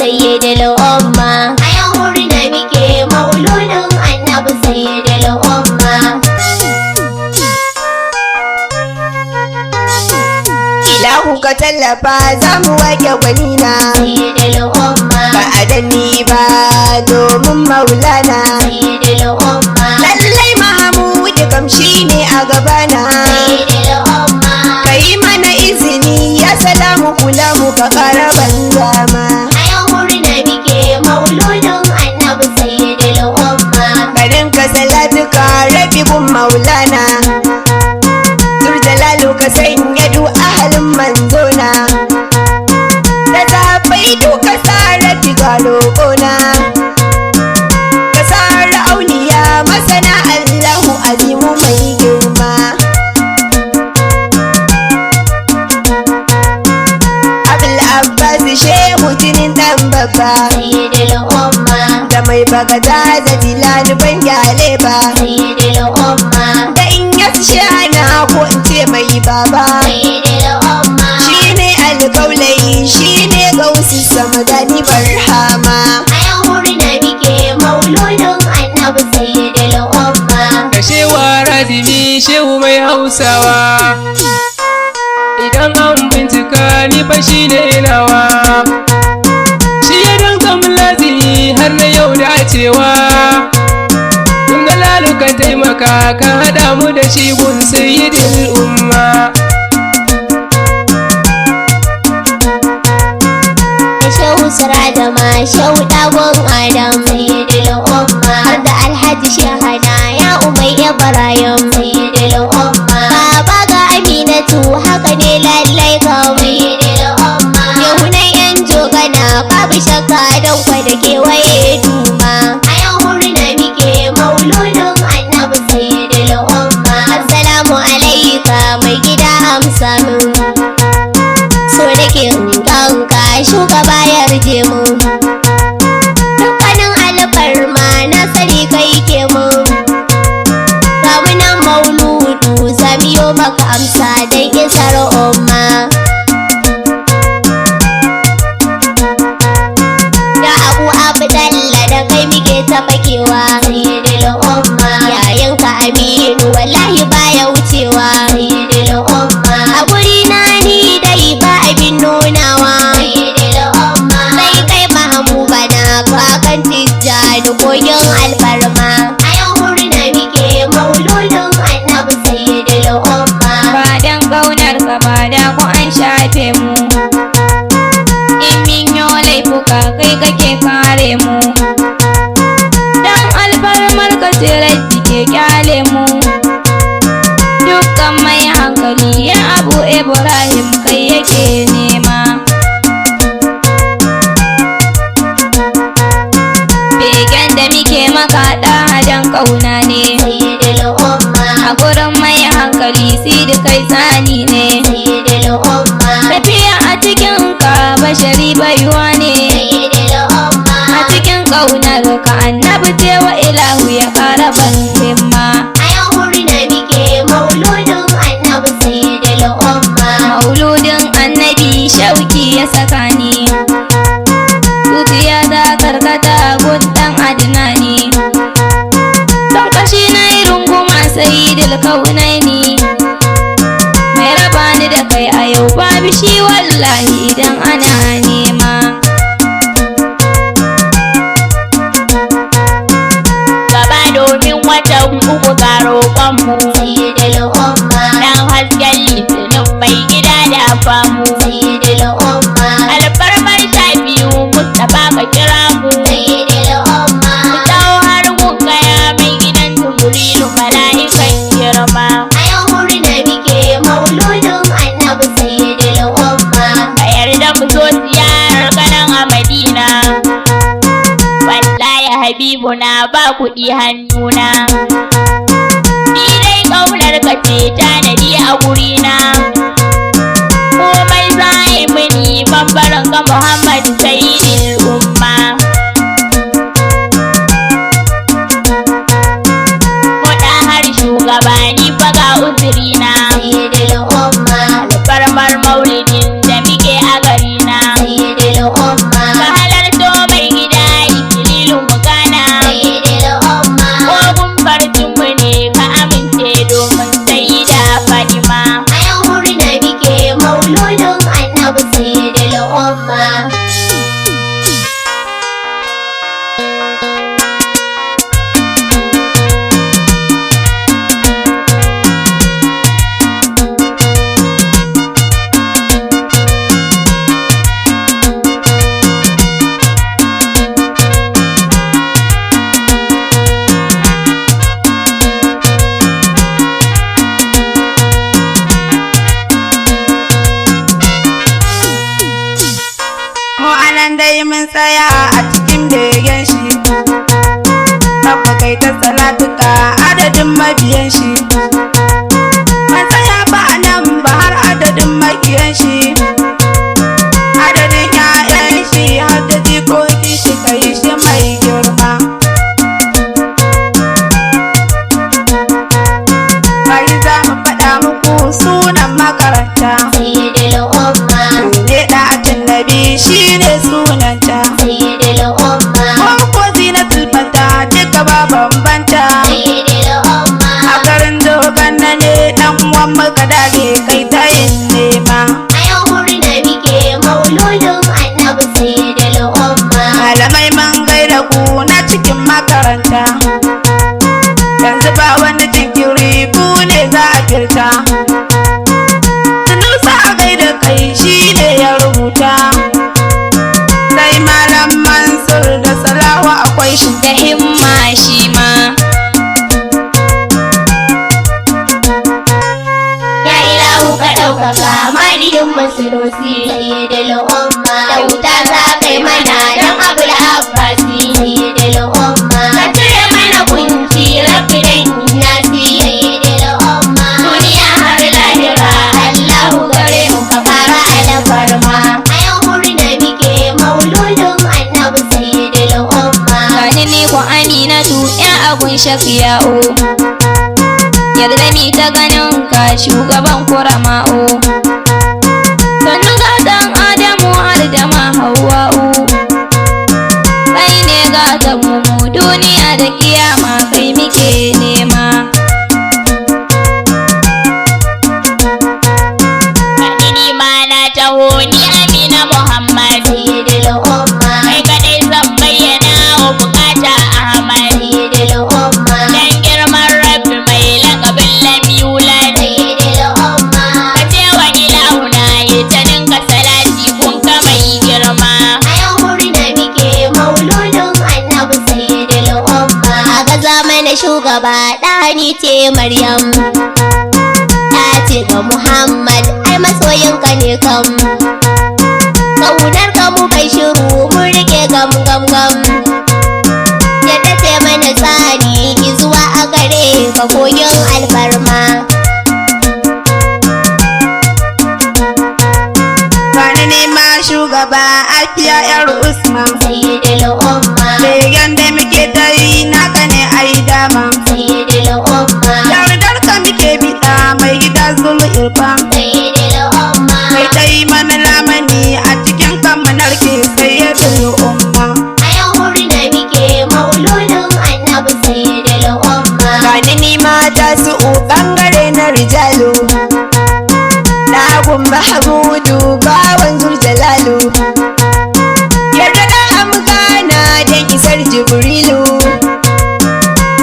sayyadul umma. A yau murna muke mauludin annabi sayyadul umma. Ilahu ka tallafa za mu wake gwanina sayyadul umma. ba a danni ba domin maulana sayyadul umma. lallai Mahamudu kam shi ne a gabana sayyadul umma. ka yi mana izini ya salamu kula mu ka ƙara banzama A yau murna muke mauludin annabi sayyadul umma. garin ka salatu ka rabi gun maulana Jalalu ka sanya du ahalin manzona da zafai duka tsara tiga roƙona ka tsara auliya masana Allahu azimu mai girma Abul Abbas shehu jinin dan babba sayyadul umma. da mai bagada da dilani ban gyale ba sayyadul umma. da in yasu shana ko in ce mai baba sayyadul umma. shine alkaulai shine gausi samadani barhama A yau murna muke mauludin annabi sayyadul umma. da shewa razimi shehu mai hausawa idan an bincika ni fa shi ne nawa shi ya danka mun lazimi har na yau da cewa kun ga lalukan taimaka kan haɗa mu da shi gun sayyidul umma Da shehu sirada ma shehu dagon adam sayyadul umma. Har da alhaji shahana ya umai ibrahim sayyadul umma. Baba ga aminatu haka ne lallai kam sayyadul umma. Yahunan yan jogana babu shakka don kwai da kewaye duma. A yau murna muke mauludin annabi sayyadul umma. Assalamu alaika mai gida amsa min. So nake ganka shugaba ya rije mu dukkanin alfarma na sani kai ke mu ga munan mauludu zamiyo maka amsa don isar umma da abu abdalla da kai muke ta fakewa sayyidul umma yayinka aminu wallahi baya wucewa sayyidul umma a guri na ni dai ba abin nunawa sayyidul umma sai kai mahmuba na kakan tijjani kogin alfarma a yau murna muke mauludin annabi sayyidul umma ba dan kaunar ka ba da ku an shafe mu in min yo laifuka kai kake kare mu dan alfarmar ka tsirai ke kyale mu dukkan mai hankali ya abu ibrahim kai yake nema begen da muke maka dan kauna ne sayyidul umma a gurin mai hankali sidi kai tsani ne sayyidul umma tafiya a cikin ka bashari baiwa ne sayyidul umma a cikin ƙaunar ka annabi cewa ilahu ya ƙara ban himma a yau murna muke mauludin annabi sayyidul umma mauludin annabi shauki ya saka ni zuciya ta karkata gun ɗan adnani don kashi na yi runguma sayyidul kaunaini mai raba ni da kai a yau babu shi wallahi idan ana nema gaba domin watan uku ga roƙonmu sayyidul umma dan hasken litinin mai gida da famu sayyidul umma alfarmar sha biyu mustapha ka kira mu sayyidul umma ku dawo har mun gaya mai gidan jibrilu mala'ikan girma a yau murna muke mauludin annabi sayyidul umma ka yarda mu zo ziyarar kanan a madina wallahi habibu na ba kuɗi hannuna ni dai ƙaunar ka ce tanadi a gurina komai za a yi mini bambaran ka muhammad sayyidul umma muɗa har shugabani faga uzurina sayyidul umma alfarmar maulidin da muke a garina sayyidul umma ka halarta dai mun tsaya a cikin begen shi, rabba kai ta salatuka adadin mabiyan shi. Mun tsaya ba a nan ba har adadin makiyan shi, adadin 'ya'yan shi har da jikoki shi kai shi mai girma. Bari za mu faɗa muku sunan makaranta, sayyadul umma, ne da annabi shine sunanta. sayyadul umma, Ko zinatul Fatah duka ba bambanta. sayyadul umma. A garin Jogana ne dan uwan muka dage kai ta yin nema. A yau murna muke mauludin annabi sayyadul umma. Malamai man gaida ku na cikin makaranta, yanzu ba wani jinkiri ku ne za a firta. Tunusa a gaida kai shi ne ya rubuta, sai malam Mansur da Salawa akwai shi da himma shi ma. Ya ilahu ka ɗaukaka maliyin masunusi sayyadul umma. Kyauta za kai mana don abul abbasi sayyadul umma. Ka cire mana kunci rabbi dan nasi sayyadul umma. Duniya har lahira Allahu gare mu ka fara alfarma. A yau murna muke mauludin annabi sayyadul umma. Gani ne ko Aminatu ya agun Shafiya'u, yarda ni ta ganin ka shugaban kurama'u. Sannu gatan Adamu har da ma Hawwa'u, kai ne gatan mu duniya da kiyama kai muke nema. Gani ni ma na taho ni Amina Muhammad sayyadul umma. Kai kadai zan bayyana wa bukata Ahmad sayyadul umma. Dan girman rabbi mai lakabin lam yulad sayyadul umma. Ka ce wa ilahuna ya ta dinga salati kun ka mai girma. A yau murna muke mauludin annabi sayyadul umma. A ga zamanin shugaba ɗani ce Maryam, ta ce ga Muhammad ai masoyinka ne kam. Kaunar ka mu kai shiru mun rike gam gam gam. Yadda ce mana tsani zuwa a gare ka koyon alfarma. Gani ne ma shugaba Afiya yar Usman, sayyadul umma, begen da muke ta yi naka ne ai dama. sayyadul umma, Yardar ka muke biɗa mai gida zulu irfan, sayyadul umma. kai ta yi mana lamani a cikin kamanar ke sayyadul umma. A yau murna muke mauludin annabi sayyadul umma. Gani ni mata su bangare na rijalu, Nagun Mahamudu bawan Zuljalalu, yarda da amgana don isar Jibrilu.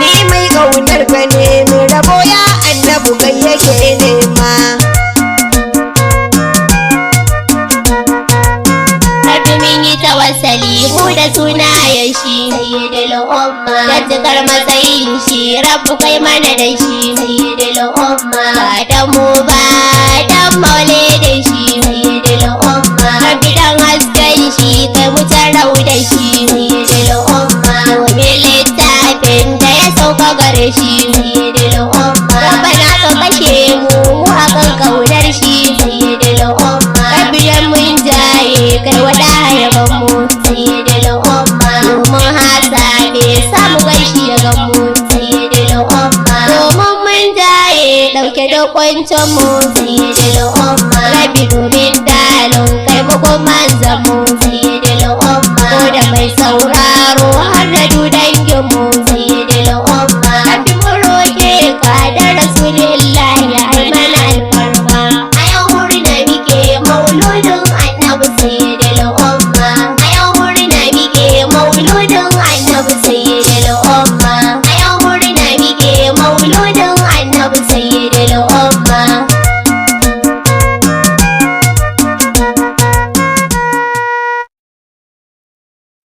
Ni mai ƙaunar ka ne mai rabo ya annabu kai yake nema. Rabbi mun yi tawassali mu da sunayen shi sayyidul umma. Da cikar matsayin shi Rabbu kai mana da shi sayyidul umma. Ba dan mu ba dan maulidin shi sayyidul umma. Rabbi dan hasken shi kai mu tarau da shi sayyidul umma. Domin littafin da ya sauka gare shi sayyidul umma. Rabbana ka kashe mu akan kaunar shi sayyidul umma. Rabbi dan mun jaye kai wada yaban mu sayyidul umma. Domin hasabe samu gaishe ya gamu sayyidul umma. Domin mun jaye dauke da kwancin mu sayyidul umma. Rabbi domin dalon kai mu kuma